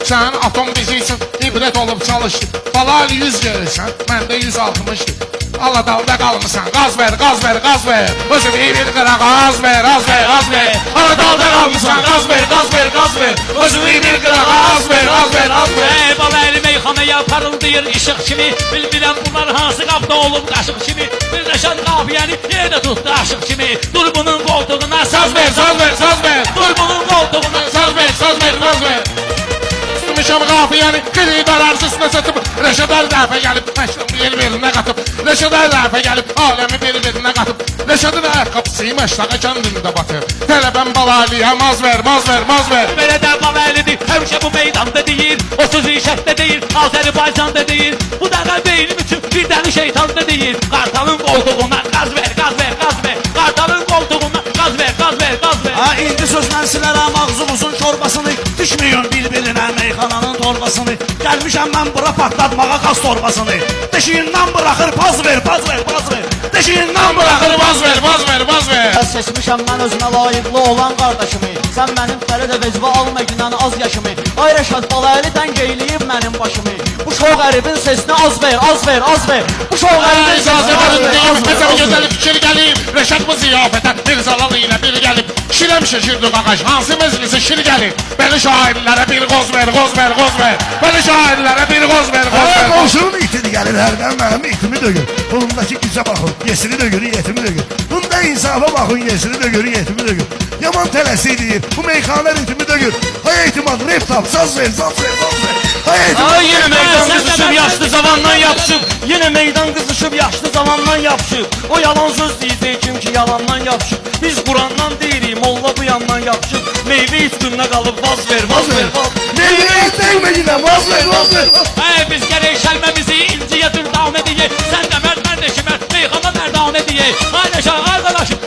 Sen atom bizi için ibret olup çalıştı. Balal 100 gelirsən, mən də 160. Allah dalda qalmışsan, qaz ver, qaz ver, qaz ver. Özüm iyi bir qıra, qaz ver, qaz ver, qaz ver. Allah dalda qalmışsan, qaz ver, qaz ver, qaz ver. Özüm iyi bir qıra, qaz ver, qaz ver, qaz ver. Balaylı meyxanaya parıldayır işıq kimi. Bilmirəm bunlar hansı qapda olub qaşıq kimi. Bir Rəşad qafiyəni yerdə tutdu aşıq kimi. Dur bunun qoltuğuna Söz ver, söz ver, söz ver. Dur bunun qoltuğuna Söz ver, söz ver, söz ver. Tutmuşam qafiyəni, qırıyı dararsızına satıb. Rəşad Ərdəfə gəlib, məşrəmi yer-berinə qatıb. Rəşad Ərdəfə gəlib, aləmi bir-birinə qatıb. Rəşadın ayaqqabısı məşraqa kəndində batır. Tələbəm balaliyəm, az ver, maz ver, maz ver. Belə də balaylıdır, həmişə bu meydanda deyir. O sözü şəhətdə deyir, Azərbaycanda deyir. Bu dəqiqə beynim üçün bir dəni şeytan da deyir. Qartalın qoltuğuna qaz ver, qaz ver, qaz ver. Qartalın qoltuğuna qaz ver, qaz ver, qaz ver. Ha indi sözlə silərəm ağzımızın çorbasını. Düşməyin bir-birinə meyxananın torbasını. Gəlmişəm mən bura patlatmağa qaz torbasını. Deşiyindən buraxır paz ver, paz ver, paz ver. Deşiyindən buraxır Baz ver, baz ver, baz ver. Bəs seçmişəm mən özünə layiqli olan qardaşımı. Sən mənim fərədə vecvə alma günəni az yaşımı. Ay Rəşad Balaylı dəng eyləyib mənim başımı. Bu şov qəribin sesini az ver, az ver, az ver. Bu şov qəribin İcazə sesini az verin ver, deyim, az ver, məsəl az ver. gözəli fikir gəlib. Rəşad bu ziyafətə bir zalal ilə bir gəlib. Şirəm şişirdi qaqaş, hansı meclisi şir gəlir. Bəni şairlərə bir qoz ver, qoz ver, qoz ver. Bəni şairlərə bir qoz ver, qoz ver. Qonşunun itini gəlir hərdən mənim itimi dögür. Bunundakı gücə baxın, yesini dögür, yetimi dögür. Bunda insafa baxın, yesini dögür, yetimi dögür. Yaman tələsi deyir, bu meyxanə ritmi dögür. Hay ehtimal, rap tap, saz ver, saz ver, saz ver. Hay ehtimal. Ay yine meydan kızışıb yaşlı zamandan yapışıb. Yine meydan kızışıb yaşlı zamandan yapışıb. O yalan söz deyəcək kim ki yalandan yapışıb. Biz Qurandan deyirik, molla bu yandan yapışıb. Meyve üstündə qalıb vaz ver, vaz ver, vaz. Neyine değme yine, vaz ver, vaz ver. Biz gərək şəlməmizi inciyə dürdan edəyək. Sən də mərd-mərd eşimə, meyxana mərdan edəyək. Ay Rəşad, arkadaşım,